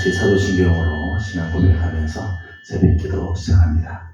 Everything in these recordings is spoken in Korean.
같이 사도신경으로 신앙 고백하면서 새벽기도 시작합니다.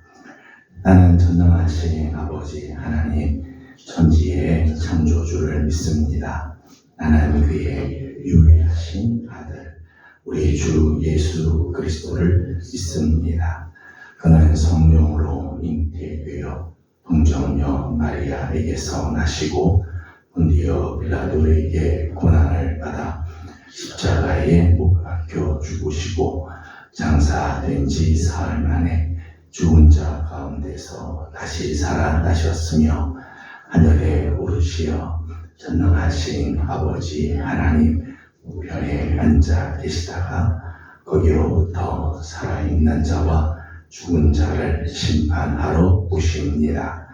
나는 전능하신 아버지 하나님 천지의 창조주를 믿습니다. 나는 그의 유일하신 아들 우리 주 예수 그리스도를 믿습니다. 그는 성령으로 잉태되어 동정녀 마리아에게서 나시고 본디오 빌라도에게 고난을 받아 십자가에 못 박혀 죽으시고 장사된 지 사흘 만에 죽은 자 가운데서 다시 살아나셨으며 하늘에 오르시어 전능하신 아버지 하나님 우편에 앉아 계시다가 거기로부터 살아있는 자와 죽은 자를 심판하러 오십니다.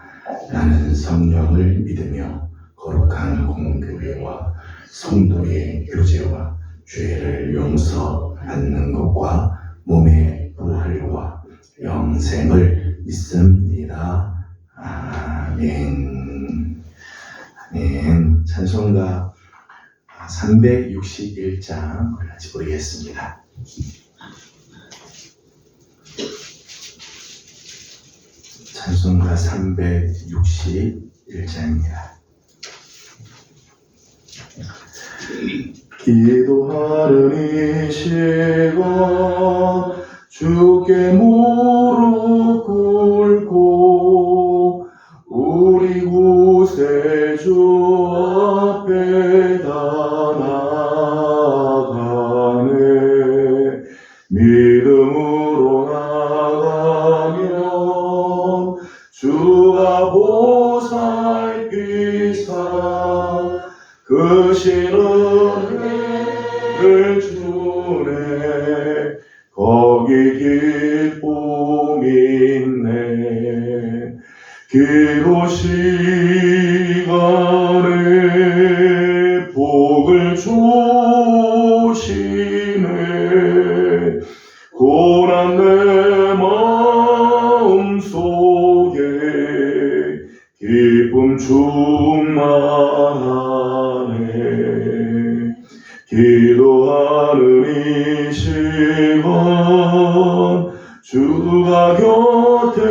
나는 성령을 믿으며 거룩한 공교회와 성도의 교제와 죄를 용서받는 것과 몸의 부활과 영생을 믿습니다. 아멘. 아멘. 찬송가 361장 같이 부르겠습니다. 찬송가 361장입니다. 기도하는 이 시간 주께 무릎 꿇고 우리 구세주 앞에 다 나아가네. 믿음으로 나가면 주가 보살피사 그 신은혜를 주네. 거기 기쁨 있네. 기도 시간에 복을 주시네. 고난 내 마음 속에 기쁨 충만하네. 기도하는 이 시간 주가 곁에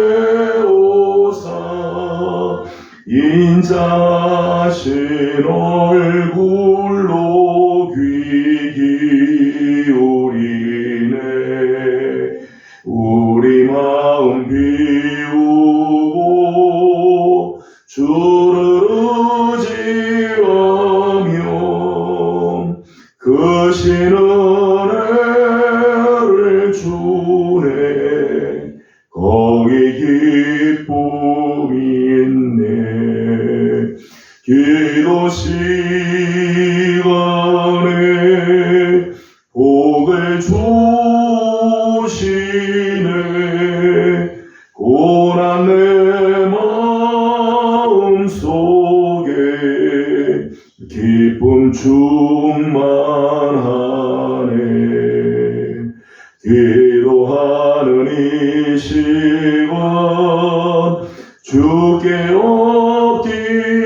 오사 인자하신 얼굴로 귀 기울이네. 우리 마음 비우고 주를 의지하며 그 신은혜를 주네. 거기 기쁨이 있네. 기도 시간에 복을 주시네. 고난 내 마음 속에 기쁨 충만하네. 기도하는 이 시간 주께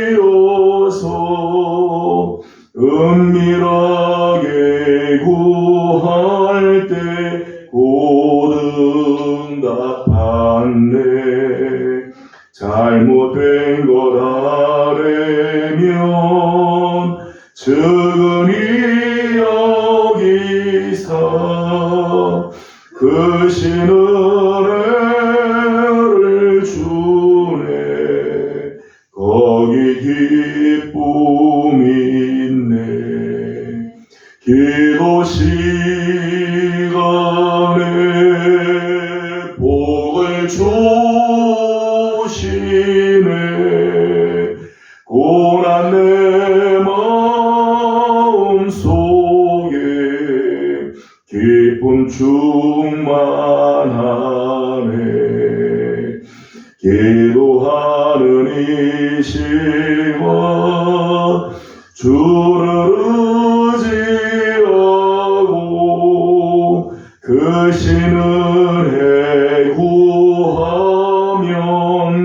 엎드려서 은밀하게 구할 때 곧 응답하네. 잘못된 것 아뢰면 측은히 여기사 그 신은혜를 주네. 거기 기쁨이 있네. 기도 시간에 복을 주시네. 고난 내 마음 속에 기쁨 충만하네. 기도하는 이 시간 주를 의지하고 그 신은혜 구하면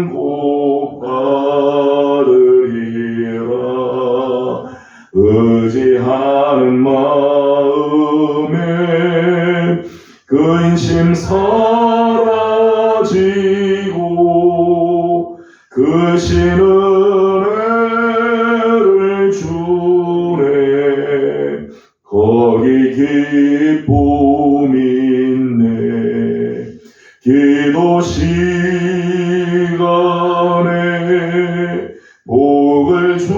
곧 받으리라. 의지하는 마음에 사라지고 그 신은혜를 주네. 거기 기쁨 있네. 기도 시간에 복을 주시네.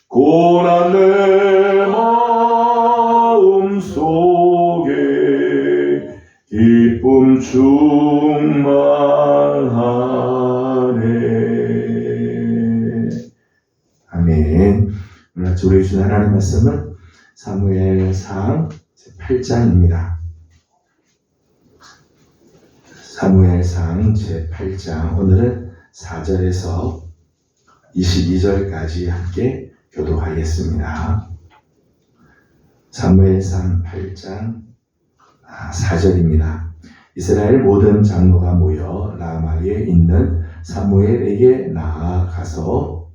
고난 내 마음 속에 기쁨 충만하네. 아멘. 오늘 아침 우리 주신 하나님의 말씀은 사무엘상 8장입니다. 사무엘상 제8장, 오늘은 4절에서 22절까지 함께 교독하겠습니다. 사무엘상 8장 4절입니다. 이스라엘 모든 장로가 모여 라마에 있는 사무엘에게 나아가서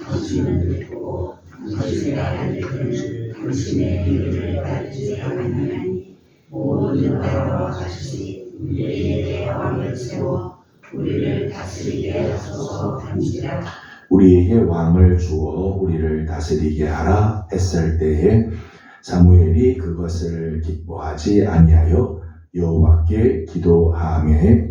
당신은 듣고 당신의 아들들은 당신의 이름을 따르지 아니하니 모든 나라와 같이 우리에게 왕을 세워 우리를 다스리게 하소서 한지라. 우리에게 왕을 주어 우리를 다스리게 하라 했을 때에 사무엘이 그것을 기뻐하지 아니하여 여호와께 기도하매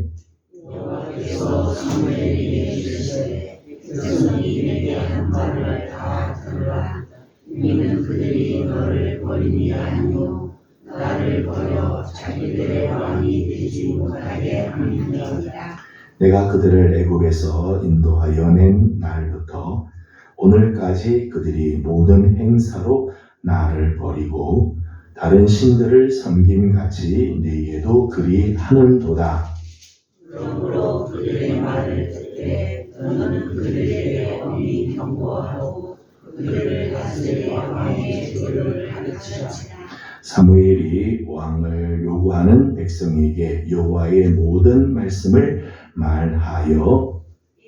여호와께서 사무엘에게 이르시되 백성이 내게 한 말을 다 들으라. 이는 그들이 너를 버림이 아니요 나를 버려 자기들의 왕이 되지 못하게 함이니라. 내가 그들을 애굽에서 인도하여 낸 날부터 오늘까지 그들이 모든 행사로 나를 버리고 다른 신들을 섬김같이 네게도 그리 하는도다. 그러므로 그들의 말을 듣되 너는 그들에게 엄히 경고하고 그들을 다스릴 왕의 줄을 가르치라. 사무엘이 왕을 요구하는 백성에게 여호와의 모든 말씀을 말하여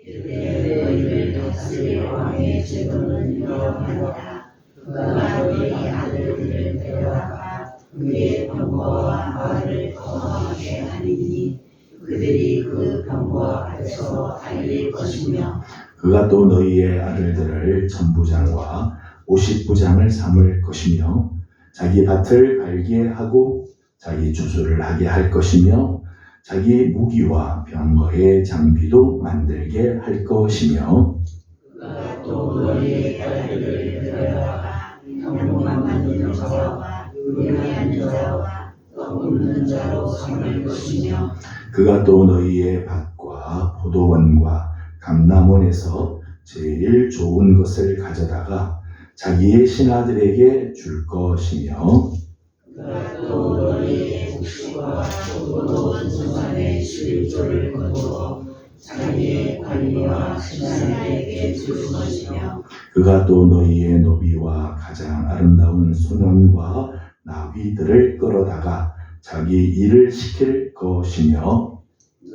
이르되 너희를 다스릴 왕의 제도는 이러하니라. 그가 너희 아들들을 데려다가 그의 병거와 말을 거하게 하리니 그들이 그 병거 앞에서 달릴 것이며 그가 또 너희의 아들들을 천부장과 50부장을 삼을 것이며 자기 밭을 갈게 하고 자기 주수를 하게 할 것이며 자기 무기와 병거의 장비도 만들게 할 것이며 그가 또 너희의 딸들을 데려다가 병거만 만드는 자와 요리하는 자와 떡 굽는 자로 삼을 것이며 그가 또 너희의 밭과 포도원과 감람원에서 제일 좋은 것을 가져다가 자기의 신하들에게 줄 것이며 그가 또 너희의 곡식과 포도원 중간에 실조를 거두어 자기의 관리와 신하들에게 줄 것이며 그가 또 너희의 노비와 가장 아름다운 소년과 나귀들을 끌어다가 자기 일을 시킬 것이며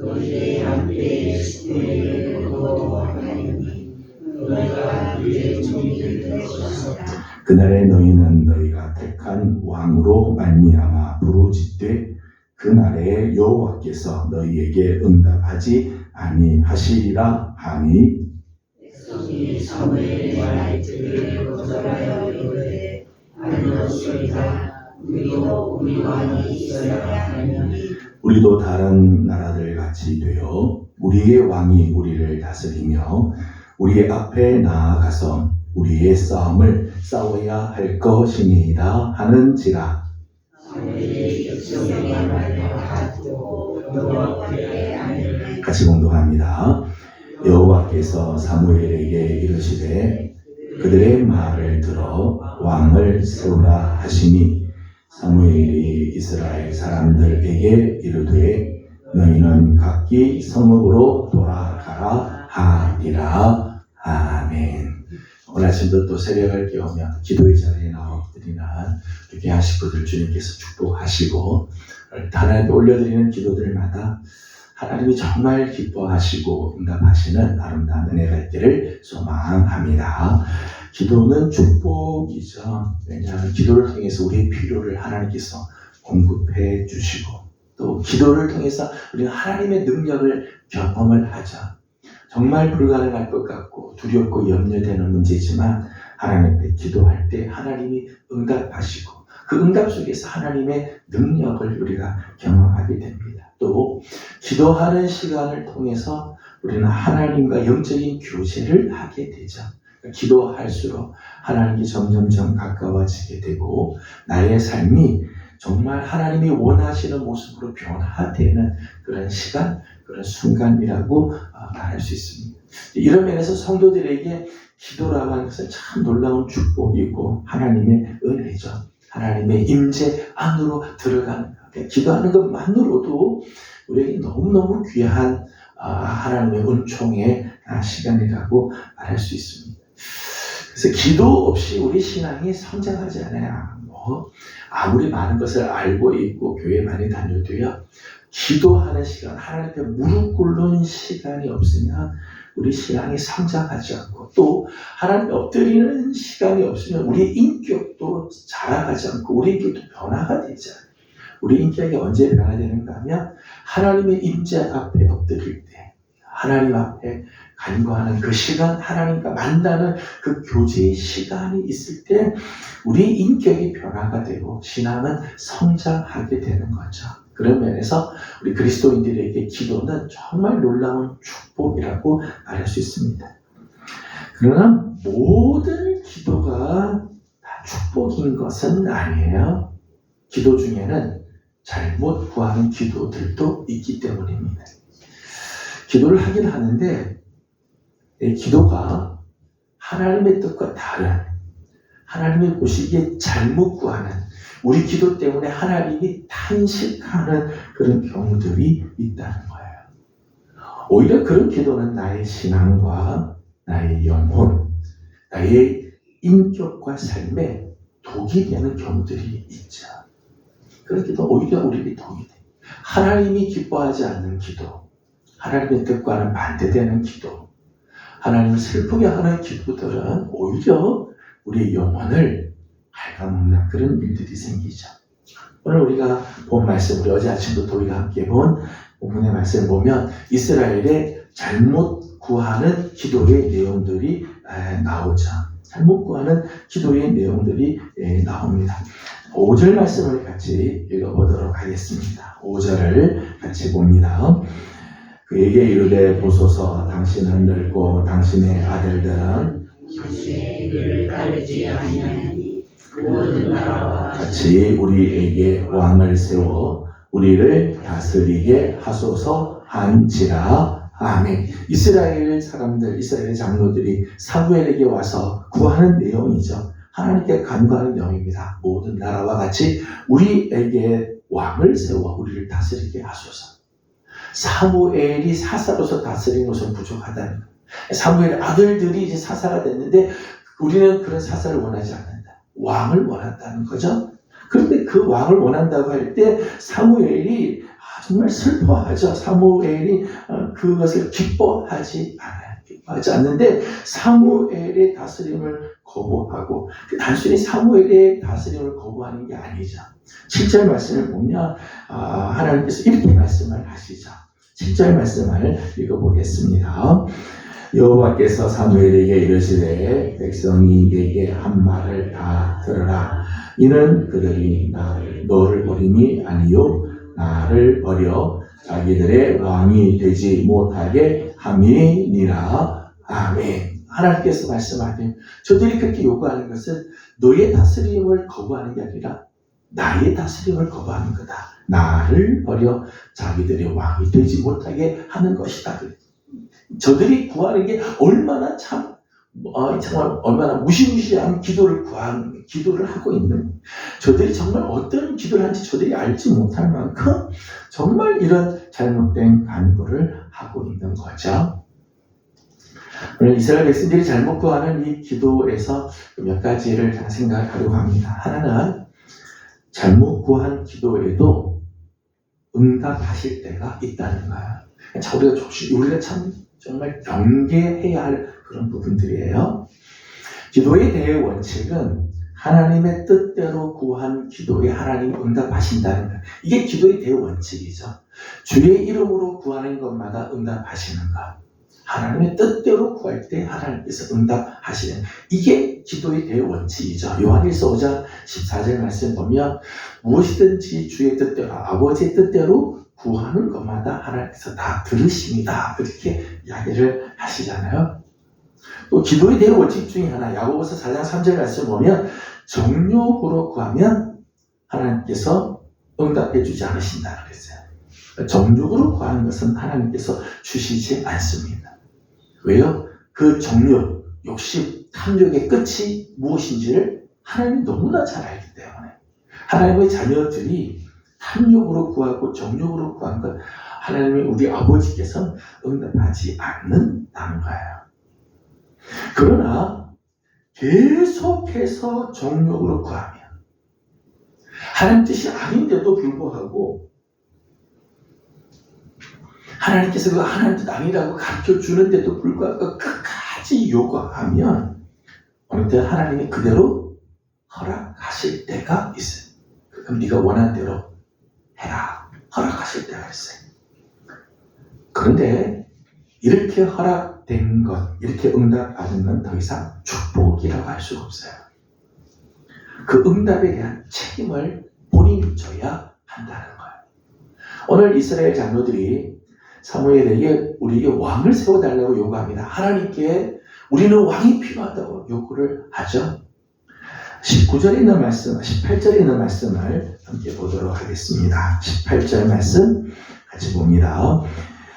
너희의 함께 식구를 거두어하리니 너희가 그의 종이 될 것이다. 그날에 너희는 너희가 택한 왕으로 말미암아 부르짖되 그날에 여호와께서 너희에게 응답하지 아니하시리라 하니 백성이 사무엘의 말들을 거절하여 이르되 아니었소이다. 우리도 우리 왕이 있어야 하느니 우리도 다른 나라들 같이 되어 우리의 왕이 우리를 다스리며 우리의 앞에 나아가서 우리의 싸움을 싸워야 할 것이니이다 하는지라. 사무엘이 백성의 말을 다 듣고 여호와께 아뢰되 같이 공동합니다. 여호와께서 사무엘에게 이르시되 그들의 말을 들어 왕을 세우라 하시니 사무엘이 이스라엘 사람들에게 이르되 너희는 각기 성읍으로 돌아가라 하니라. 아멘. 오늘 아침도 또 새벽을 깨우며 기도의 자리에 나와드리는 이렇게 하식구들 주님께서 축복하시고 하나님께 올려드리는 기도들마다 하나님이 정말 기뻐하시고 응답하시는 아름다운 은혜가 있기를 소망합니다. 기도는 축복이죠. 왜냐하면 기도를 통해서 우리의 필요를 하나님께서 공급해 주시고, 또 기도를 통해서 우리는 하나님의 능력을 경험을 하죠. 정말 불가능할 것 같고 두렵고 염려되는 문제지만 하나님 앞에 기도할 때 하나님이 응답하시고, 그 응답 속에서 하나님의 능력을 우리가 경험하게 됩니다. 또 기도하는 시간을 통해서 우리는 하나님과 영적인 교제를 하게 되죠. 기도할수록 하나님이 점점점 가까워지게 되고, 나의 삶이 정말 하나님이 원하시는 모습으로 변화되는 그런 시간, 그런 순간이라고 말할 수 있습니다. 이런 면에서 성도들에게 기도라고 하는 것은 참 놀라운 축복이고 하나님의 은혜죠. 하나님의 임재 안으로 들어가는 것, 기도하는 것만으로도 우리에게 너무너무 귀한 하나님의 은총의 시간이라고 말할 수 있습니다. 그래서 기도 없이 우리 신앙이 성장하지 않아요. 아무리 많은 것을 알고 있고 교회 많이 다녀도요, 기도하는 시간, 하나님 앞에 무릎 꿇는 시간이 없으면 우리 신앙이 성장하지 않고, 또 하나님 엎드리는 시간이 없으면 우리 인격도 자라가지 않고 우리 인격도 변화가 되지 않아요. 우리 인격이 언제 변화되는가 하면 하나님의 임재 앞에 엎드릴 때, 하나님 앞에 간구하는 그 시간, 하나님과 만나는 그 교제의 시간이 있을 때 우리 인격이 변화가 되고 신앙은 성장하게 되는 거죠. 그런 면에서 우리 그리스도인들에게 기도는 정말 놀라운 축복이라고 말할 수 있습니다. 그러나 모든 기도가 다 축복인 것은 아니에요. 기도 중에는 잘못 구하는 기도들도 있기 때문입니다. 기도를 하긴 하는데 내 기도가 하나님의 뜻과 다른, 하나님이 보시기에 잘못 구하는, 우리 기도 때문에 하나님이 탄식하는 그런 경우들이 있다는 거예요. 오히려 그런 기도는 나의 신앙과 나의 영혼, 나의 인격과 삶에 독이 되는 경우들이 있죠. 그런 기도 오히려 우리에게 독이 돼요. 하나님이 기뻐하지 않는 기도, 하나님의 뜻과는 반대되는 기도, 하나님을 슬프게 하는 기도들은 오히려 우리의 영혼을 갉아먹는 그런 일들이 생기죠. 오늘 우리가 본 말씀, 우리 어제 아침부터 우리가 함께 본 본문의 말씀을 보면 이스라엘의 잘못 구하는 기도의 내용들이 나오죠. 잘못 구하는 기도의 내용들이 나옵니다. 5절 말씀을 같이 읽어보도록 하겠습니다. 5절을 같이 봅니다. 그에게 이르되 보소서, 당신은 늙고 당신의 아들들은 당신의 일을 따르지 아니하니 모든 나라와 같이 우리에게 왕을 세워 우리를 다스리게 하소서 한지라. 아멘. 이스라엘 사람들, 이스라엘 장로들이 사무엘에게 와서 구하는 내용이죠. 하나님께 간구하는 내용입니다. 모든 나라와 같이 우리에게 왕을 세워 우리를 다스리게 하소서. 사무엘이 사사로서 다스리는 것은 부족하다는 거예요. 사무엘의 아들들이 이제 사사가 됐는데 우리는 그런 사사를 원하지 않는다. 왕을 원한다는 거죠. 그런데 그 왕을 원한다고 할 때 사무엘이 정말 슬퍼하죠. 사무엘이 그것을 기뻐하지 않아요. 기뻐하지 않는데 사무엘의 다스림을 거부하고, 단순히 사무엘의 다스림을 거부하는 게 아니죠. 7절 말씀을 보면 하나님께서 이렇게 말씀을 하시죠. 7절 말씀을 읽어보겠습니다. 여호와께서 사무엘에게 이르시되 백성이 내게 한 말을 다 들으라. 이는 그들이 너를 버림이 아니요 나를 버려 자기들의 왕이 되지 못하게 함이니라. 아멘. 하나님께서 말씀하세요. 저들이 그렇게 요구하는 것은 너의 다스림을 거부하는 게 아니라 나의 다스림을 거부하는 거다. 나를 버려 자기들의 왕이 되지 못하게 하는 것이다. 저들이 구하는 게 얼마나 정말 얼마나 무시무시한 기도를 하고 있는, 저들이 정말 어떤 기도를 하는지 저들이 알지 못할 만큼 정말 이런 잘못된 간구를 하고 있는 거죠. 오늘 이스라엘 백성들이 잘못 구하는 이 기도에서 몇 가지를 생각하려고 합니다. 하나는 잘못 구한 기도에도 응답하실 때가 있다는 거야. 자, 우리가 참 정말 경계해야 할 그런 부분들이에요. 기도의 대의 원칙은 하나님의 뜻대로 구한 기도에 하나님 응답하신다는 거예요. 이게 기도의 대의 원칙이죠. 주의 이름으로 구하는 것마다 응답하시는 것. 하나님의 뜻대로 구할 때 하나님께서 응답하시는, 이게 기도의 대의 원칙이죠. 요한일서 5장 14절 말씀 보면 무엇이든지 주의 뜻대로, 아버지의 뜻대로 구하는 것마다 하나님께서 다 들으십니다. 그렇게 이야기를 하시잖아요. 또 기도의 대의 원칙 중에 하나, 야고보서 4장 3절 말씀 보면 정욕으로 구하면 하나님께서 응답해 주지 않으신다 그랬어요. 정욕으로 구하는 것은 하나님께서 주시지 않습니다. 왜요? 그 정욕, 욕심, 탐욕의 끝이 무엇인지를 하나님이 너무나 잘 알기 때문에 하나님의 자녀들이 탐욕으로 구하고 정욕으로 구한 것, 하나님이 우리 아버지께서는 응답하지 않는다는 거예요. 그러나 계속해서 정욕으로 구하면 하나님 뜻이 아닌데도 불구하고 하나님께서 그 하나님 뜻 아니라고 가르쳐 주는데도 불구하고 끝까지 요구하면 어느 때 하나님이 그대로 허락하실 때가 있어요. 그럼 네가 원하는 대로 해라, 허락하실 때가 있어요. 그런데 이렇게 허락된 것, 이렇게 응답받은 건 더 이상 축복이라고 할 수가 없어요. 그 응답에 대한 책임을 본인이 져야 한다는 거예요. 오늘 이스라엘 장로들이 사무엘에게 우리에게 왕을 세워달라고 요구합니다. 하나님께 우리는 왕이 필요하다고 요구를 하죠. 19절에 있는 말씀, 18절에 있는 말씀을 함께 보도록 하겠습니다. 18절 말씀 같이 봅니다.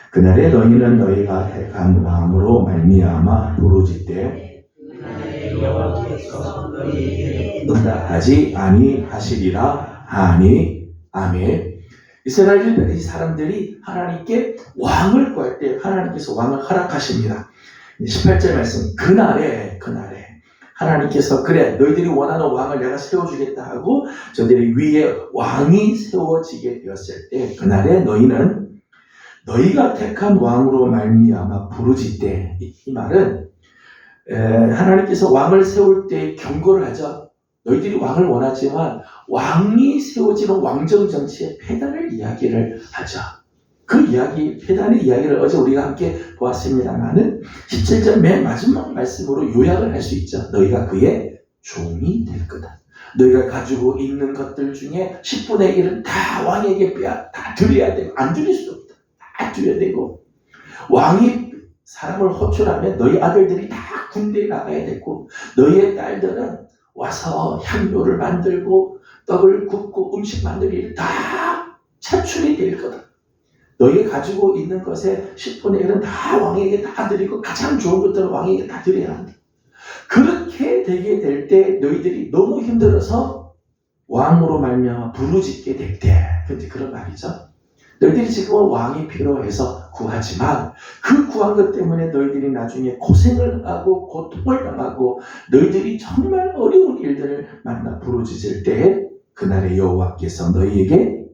그날에 너희는 너희가 택한 왕으로 말미암아 부르짖되 응답하지 아니하시리라 하니 아멘. 이스라엘 사람들이 하나님께 왕을 구할 때 하나님께서 왕을 허락하십니다. 18절 말씀, 그날에 하나님께서 그래 너희들이 원하는 왕을 내가 세워주겠다 하고 저들이 위에 왕이 세워지게 되었을 때 그날에 너희는 너희가 택한 왕으로 말미암아 부르짖되, 이 말은 하나님께서 왕을 세울 때 경고를 하죠. 너희들이 왕을 원하지만 왕이 세워지는 왕정 정치의 폐단을 이야기를 하죠. 그 이야기, 폐단의 이야기를 어제 우리가 함께 보았습니다만은 17절 맨 마지막 말씀으로 요약을 할 수 있죠. 너희가 그의 종이 될 거다. 너희가 가지고 있는 것들 중에 10분의 1은 다 왕에게 다 드려야 되고, 안 드릴 수 없다. 다 드려야 되고, 왕이 사람을 호출하면 너희 아들들이 다 군대에 나가야 되고, 너희의 딸들은 와서 향료를 만들고 떡을 굽고 음식 만들 일 다 차출이 될 거다. 너희 가지고 있는 것의 10분의 1은 다 왕에게 다 드리고 가장 좋은 것들은 왕에게 다 드려야 한다. 그렇게 되게 될 때 너희들이 너무 힘들어서 왕으로 말미암아 부르짖게 될 때, 근데 그런 말이죠. 너희들이 지금은 왕이 필요해서 구하지만 그 구한 것 때문에 너희들이 나중에 고생을 하고 고통을 당하고 너희들이 정말 어려운 일들을 만나 부르짖을 때 그날에 여호와께서 너희에게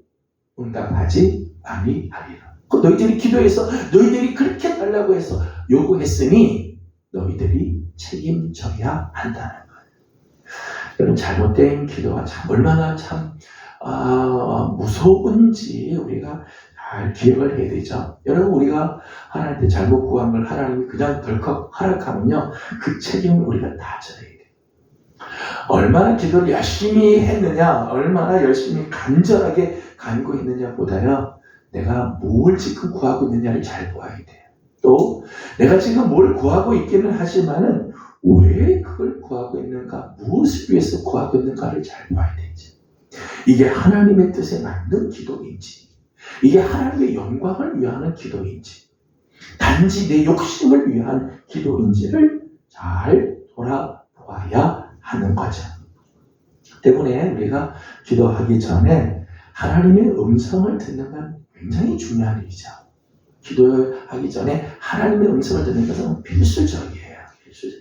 응답하지 아니하리라. 너희들이 기도해서 너희들이 그렇게 달라고 해서 요구했으니 너희들이 책임져야 한다는 거예요. 여러분, 잘못된 기도가 참 얼마나 참 무서운지 우리가 잘 기억을 해야 되죠. 여러분, 우리가 하나님한테 잘못 구한 걸 하나님이 그냥 덜컥 허락하면요, 그 책임을 우리가 다 져야 돼요. 얼마나 기도를 열심히 했느냐, 얼마나 열심히 간절하게 간구했느냐 보다요, 내가 뭘 지금 구하고 있느냐를 잘 보아야 돼요. 또 내가 지금 뭘 구하고 있기는 하지만은 왜 그걸 구하고 있는가, 무엇을 위해서 구하고 있는가를 잘 봐야 되지. 이게 하나님의 뜻에 맞는 기도인지, 이게 하나님의 영광을 위하는 기도인지, 단지 내 욕심을 위한 기도인지를 잘 돌아보아야 하는 거죠. 때문에 우리가 기도하기 전에 하나님의 음성을 듣는 건 굉장히 중요한 일이죠. 기도하기 전에 하나님의 음성을 듣는 것은 필수적이에요. 필수적.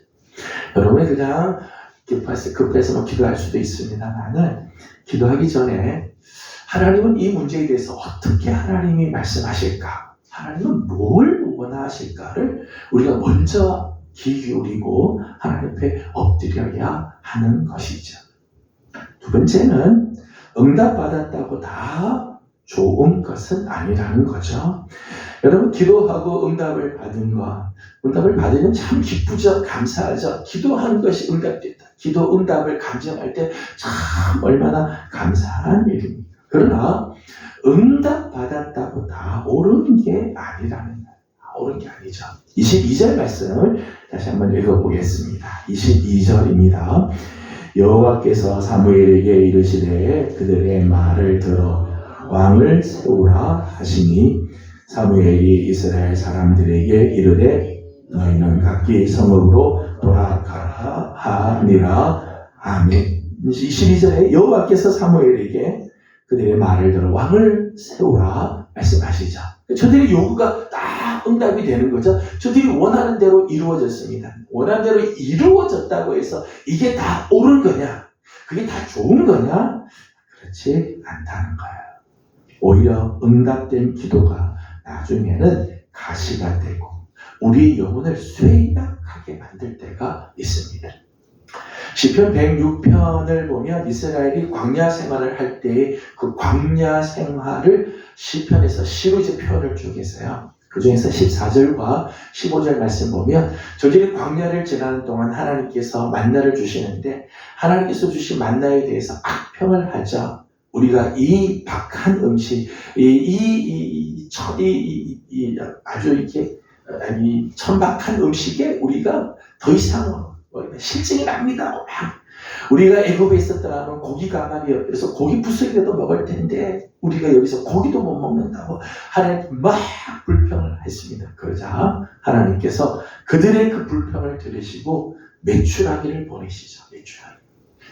여러분이 그냥 급해서 기도할 수도 있습니다만은 기도하기 전에 하나님은 이 문제에 대해서 어떻게 하나님이 말씀하실까? 하나님은 뭘 원하실까를 우리가 먼저 귀 기울이고 하나님 앞에 엎드려야 하는 것이죠. 두 번째는 응답받았다고 다 좋은 것은 아니라는 거죠. 여러분, 기도하고 응답을 받은 것, 응답을 받으면 참 기쁘죠. 감사하죠. 기도하는 것이 응답됐다. 기도 응답을 감정할 때 참 얼마나 감사한 일입니다. 그러나 응답받았다고 다 옳은 게 아니라는 거예요. 옳은 게 아니죠. 22절 말씀을 다시 한번 읽어보겠습니다. 22절입니다. 여호와께서 사무엘에게 이르시되 그들의 말을 들어 왕을 세우라 하시니 사무엘이 이스라엘 사람들에게 이르되 너희는 각기 성읍으로 돌아가라 하니라. 아멘. 22절에 여호와께서 사무엘에게 그들의 말을 들어 왕을 세우라 말씀하시죠. 저들의 요구가 다 응답이 되는 거죠. 저들이 원하는 대로 이루어졌습니다. 원하는 대로 이루어졌다고 해서 이게 다 옳은 거냐? 그게 다 좋은 거냐? 그렇지 않다는 거예요. 오히려 응답된 기도가 나중에는 가시가 되고 우리 영혼을 쇠약하게 만들 때가 있습니다. 시편 106편을 보면 이스라엘이 광야 생활을 할 때의 그 광야 생활을 시편에서 시로 이제 표현을 쭉 했어요. 그 중에서 14절과 15절 말씀 보면 저들이 광야를 지나는 동안 하나님께서 만나를 주시는데 하나님께서 주신 만나에 대해서 악평을 하죠. 우리가 이 박한 음식, 아주 이렇게 천박한 음식에 우리가 더 이상 실증이 납니다. 우리가 애굽에 있었더라면 고기 가마리여서 고기 부스러기라도 먹을 텐데 우리가 여기서 고기도 못 먹는다고 하나님 막 불평을 했습니다. 그러자 하나님께서 그들의 그 불평을 들으시고 메추라기를 보내시죠.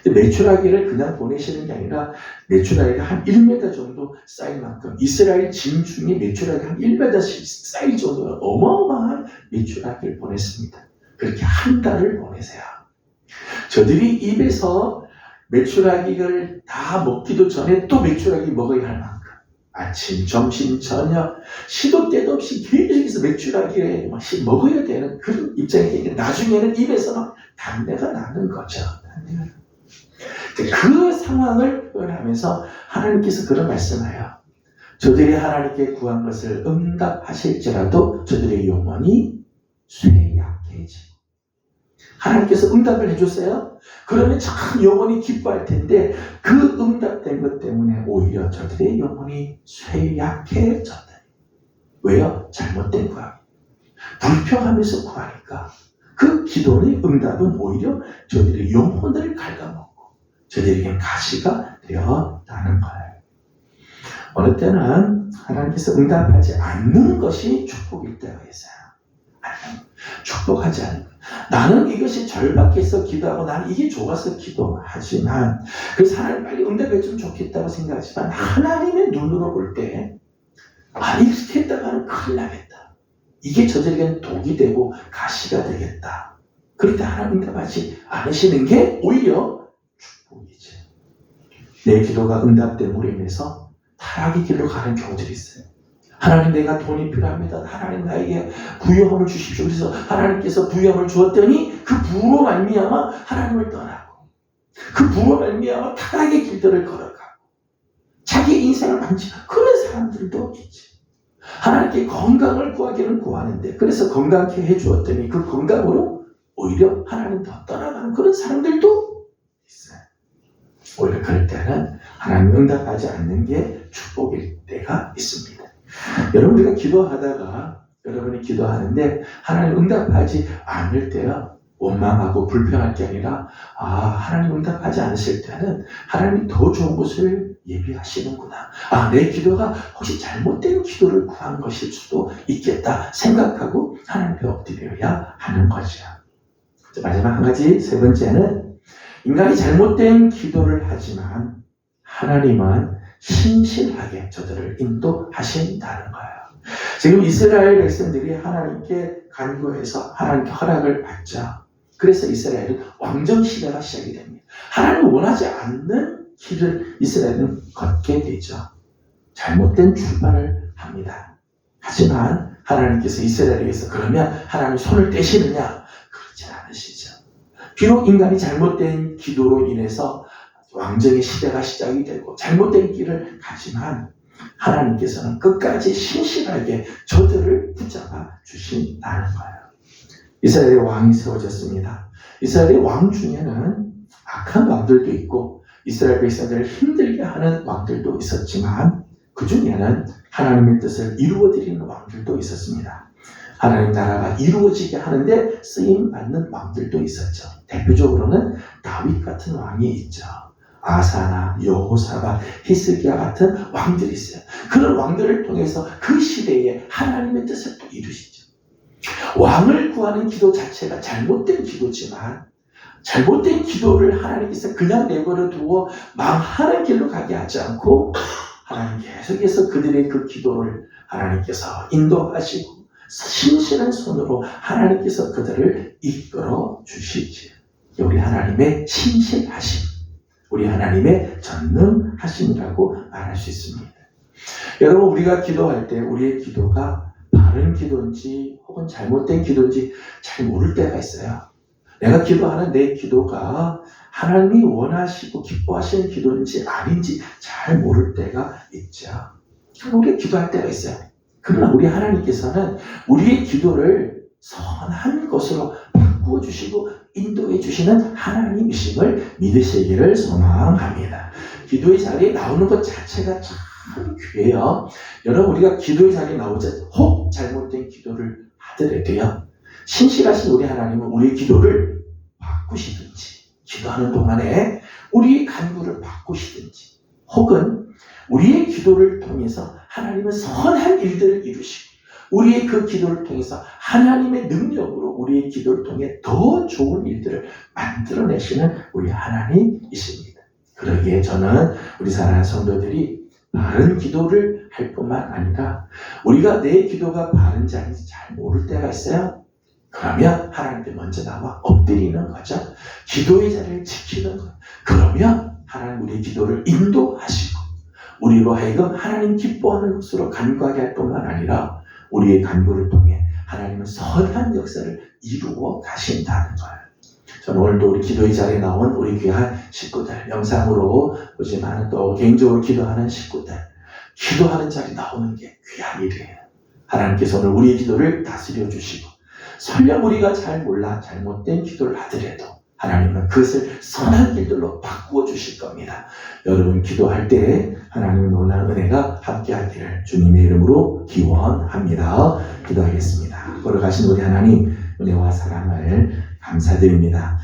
메추라기를 그냥 보내시는 게 아니라 메추라기가 한 1m 정도 쌓일 만큼 이스라엘 진중에 메추라기가 한 1m씩 쌓일 정도로 어마어마한 메추라기를 보냈습니다. 그렇게 한 달을 보내세요. 저들이 입에서 메추라기를 다 먹기도 전에 또 메추라기 먹어야 할 만큼 아침, 점심, 저녁 시도 때도 없이 계속해서 메추라기를 먹어야 되는 그런 입장이 나중에는 입에서 막 담내가 나는 거죠. 그 상황을 표현하면서 하나님께서 그런 말씀해요. 저들이 하나님께 구한 것을 응답하실지라도 저들의 영혼이 쇠약해지고 하나님께서 응답을 해줬어요. 그러면 참 영혼이 기뻐할 텐데 그 응답된 것 때문에 오히려 저들의 영혼이 쇠약해졌다. 왜요? 잘못된 구하기. 불평하면서 구하니까 그 기도의 응답은 오히려 저들의 영혼을 갉아먹고 저들에게 가시가 되었다는 거예요. 어느 때는 하나님께서 응답하지 않는 것이 축복일 때가 있어요. 축복하지 않는 거예요. 나는 이것이 절박해서 기도하고 나는 이게 좋아서 기도하지만 그래서 하나님 빨리 응답해주면 좋겠다고 생각하지만 하나님의 눈으로 볼 때 이렇게 했다가는 큰일 나겠다. 이게 저들에게는 독이 되고 가시가 되겠다. 그럴 때 하나님 응답하지 않으시는 게 오히려 축복이지. 내 기도가 응답됨으로 인해서 타락의 길로 가는 경우들이 있어요. 하나님 내가 돈이 필요합니다. 하나님 나에게 부유함을 주십시오. 그래서 하나님께서 부유함을 주었더니 그 부로 말미암아 하나님을 떠나고 그 부로 말미암아 타락의 길들을 걸어가고 자기 인생을 망치는 그런 사람들도 있지. 하나님께 건강을 구하기는 구하는데 그래서 건강케 해주었더니 그 건강으로 오히려 하나님 더 떠나가는 그런 사람들도 있어요. 오히려 그럴 때는 하나님 응답하지 않는 게 축복일 때가 있습니다. 여러분 우리가 기도하다가 여러분이 기도하는데 하나님 응답하지 않을 때요 원망하고 불평할 게 아니라 하나님 응답하지 않으실 때는 하나님이 더 좋은 것을 예비하시는구나. 내 기도가 혹시 잘못된 기도를 구한 것일 수도 있겠다 생각하고 하나님 앞에 엎드려야 하는 거죠. 마지막 한 가지 세 번째는 인간이 잘못된 기도를 하지만 하나님은 신실하게 저들을 인도하신다는 거예요. 지금 이스라엘 백성들이 하나님께 간구해서 하나님께 허락을 받죠. 그래서 이스라엘은 왕정 시대가 시작이 됩니다. 하나님을 원하지 않는 길을 이스라엘은 걷게 되죠. 잘못된 출발을 합니다. 하지만 하나님께서 이스라엘에게서 그러면 하나님 손을 떼시느냐? 그렇지 않으시죠. 비록 인간이 잘못된 기도로 인해서 왕정의 시대가 시작이 되고 잘못된 길을 가지만 하나님께서는 끝까지 신실하게 저들을 붙잡아 주신다는 거예요. 이스라엘의 왕이 세워졌습니다. 이스라엘의 왕 중에는 악한 왕들도 있고 이스라엘 백성들을 힘들게 하는 왕들도 있었지만 그 중에는 하나님의 뜻을 이루어드리는 왕들도 있었습니다. 하나님 나라가 이루어지게 하는데 쓰임받는 왕들도 있었죠. 대표적으로는 다윗 같은 왕이 있죠. 아사나 여호사밧, 히스기야 같은 왕들이 있어요. 그런 왕들을 통해서 그 시대에 하나님의 뜻을 또 이루시죠. 왕을 구하는 기도 자체가 잘못된 기도지만 잘못된 기도를 하나님께서 그냥 내버려 두어 망하는 길로 가게 하지 않고 하나님 계속해서 그들의 그 기도를 하나님께서 인도하시고 신실한 손으로 하나님께서 그들을 이끌어 주시지. 우리 하나님의 신실하심, 우리 하나님의 전능하심이라고 말할 수 있습니다. 여러분, 우리가 기도할 때 우리의 기도가 바른 기도인지 혹은 잘못된 기도인지 잘 모를 때가 있어요. 내가 기도하는 내 기도가 하나님이 원하시고 기뻐하시는 기도인지 아닌지 잘 모를 때가 있죠. 우리가 기도할 때가 있어요. 그러나 우리 하나님께서는 우리의 기도를 선한 것으로 바꾸어 주시고 인도해 주시는 하나님이심을 믿으시기를 소망합니다. 기도의 자리에 나오는 것 자체가 참 귀해요. 여러분, 우리가 기도의 자리에 나오자 혹 잘못된 기도를 하더라도요, 신실하신 우리 하나님은 우리의 기도를 바꾸시든지 기도하는 동안에 우리의 간구를 바꾸시든지 혹은 우리의 기도를 통해서 하나님은 선한 일들을 이루시고 우리의 그 기도를 통해서 하나님의 능력으로 우리의 기도를 통해 더 좋은 일들을 만들어내시는 우리 하나님이십니다. 그러기에 저는 우리 사랑하는 성도들이 바른 기도를 할 뿐만 아니라 우리가 내 기도가 바른지 아닌지 잘 모를 때가 있어요. 그러면 하나님께 먼저 나와 엎드리는 거죠. 기도의 자리를 지키는 거예요. 그러면 하나님 우리의 기도를 인도하시고 우리로 하여금 하나님 기뻐하는 것으로 간구하게 할 뿐만 아니라 우리의 간구를 통해 하나님은 선한 역사를 이루어 가신다는 거예요. 저는 오늘도 우리 기도의 자리에 나온 우리 귀한 식구들, 영상으로 보지만 또 개인적으로 기도하는 식구들, 기도하는 자리에 나오는 게 귀한 일이에요. 하나님께서 오늘 우리의 기도를 다스려 주시고 설령 우리가 잘 몰라 잘못된 기도를 하더라도 하나님은 그것을 선한 길들로 바꾸어 주실 겁니다. 여러분 기도할 때 하나님의 놀라운 은혜가 함께하기를 주님의 이름으로 기원합니다. 기도하겠습니다. 걸어가신 우리 하나님 은혜와 사랑을 감사드립니다.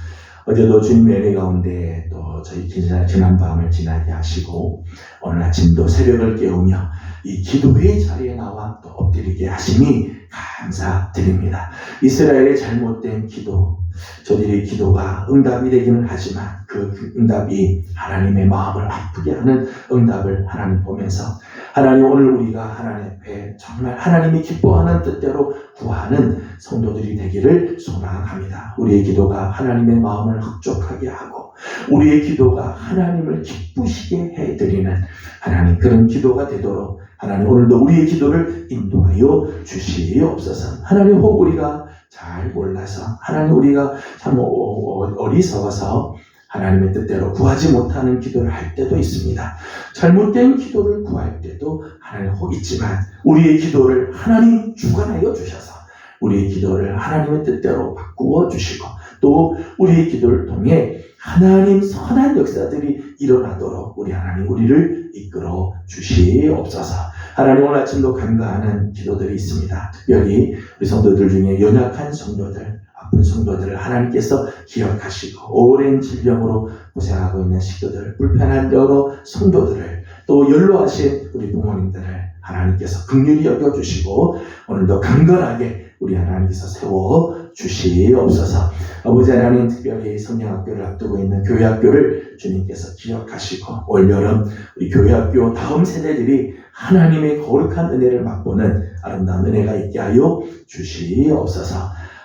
어제도 주님의 은혜 가운데 또 저희 지난 밤을 지나게 하시고 오늘 아침도 새벽을 깨우며 이 기도의 자리에 나와 또 엎드리게 하시니 감사드립니다. 이스라엘의 잘못된 기도, 저들의 기도가 응답이 되기는 하지만 그 응답이 하나님의 마음을 아프게 하는 응답을 하나님 보면서 하나님 오늘 우리가 하나님 앞에 정말 하나님이 기뻐하는 뜻대로 구하는 성도들이 되기를 소망합니다. 우리의 기도가 하나님의 마음을 흡족하게 하고 우리의 기도가 하나님을 기쁘시게 해드리는 하나님 그런 기도가 되도록 하나님 오늘도 우리의 기도를 인도하여 주시옵소서. 하나님 혹 우리가 잘 몰라서 하나님 우리가 참 어리석어서 하나님의 뜻대로 구하지 못하는 기도를 할 때도 있습니다. 잘못된 기도를 구할 때도 하나님 혹 있지만 우리의 기도를 하나님 주관하여 주셔서 우리의 기도를 하나님의 뜻대로 바꾸어 주시고 또 우리의 기도를 통해 하나님 선한 역사들이 일어나도록 우리 하나님 우리를 이끌어 주시옵소서. 하나님 오늘 아침도 간구하는 기도들이 있습니다. 특별히 우리 성도들 중에 연약한 성도들, 아픈 성도들을 하나님께서 기억하시고 오랜 질병으로 고생하고 있는 식구들, 불편한 여러 성도들을 또 연로하신 우리 부모님들을 하나님께서 긍휼히 여겨주시고 오늘도 강건하게 우리 하나님께서 세워주시옵소서. 아버지 하나님 특별히 성령학교를 앞두고 있는 교회학교를 주님께서 기억하시고 올여름 우리 교회학교 다음 세대들이 하나님의 거룩한 은혜를 맛보는 아름다운 은혜가 있게 하여 주시옵소서.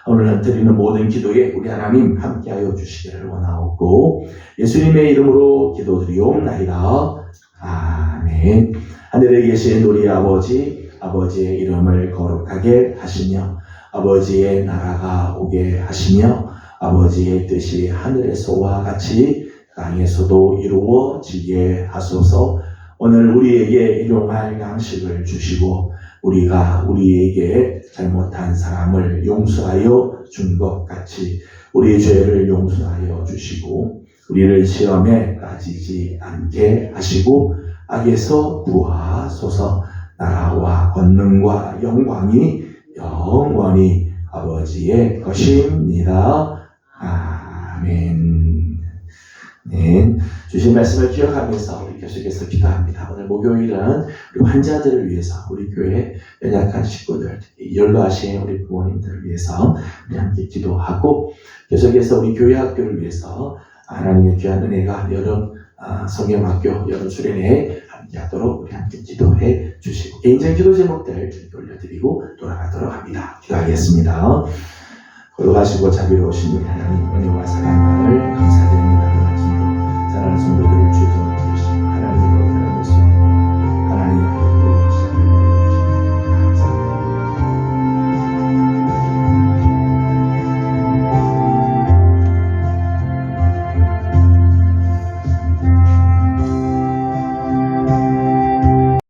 오늘 드리는 모든 기도에 우리 하나님 함께하여 주시기를 원하옵고 예수님의 이름으로 기도드리옵나이다. 아멘. 하늘에 계신 우리 아버지, 아버지의 이름을 거룩하게 하시며 아버지의 나라가 오게 하시며 아버지의 뜻이 하늘에서와 같이 땅에서도 이루어지게 하소서. 오늘 우리에게 일용할 양식을 주시고 우리가 우리에게 잘못한 사람을 용서하여 준 것 같이 우리 죄를 용서하여 주시고 우리를 시험에 빠지지 않게 하시고 악에서 구하소서. 나라와 권능과 영광이 영원히 아버지의 것입니다. 아멘. 네. 주신 말씀을 기억하면서 우리 계속해서 기도합니다. 오늘 목요일은 우리 환자들을 위해서 우리 교회 연약한 식구들, 연로하신 우리 부모님들을 위해서 우리 함께 기도하고 계속해서 우리 교회 학교를 위해서 하나님의 귀한 은혜가 여름 성경학교 여름 수련회에 함께하도록 우리 함께 기도해 주시고 개인적인 기도 제목들 올려드리고 돌아가도록 합니다. 기도하겠습니다. 걸어가시고 자비로우신 우리 하나님 은혜와 사랑을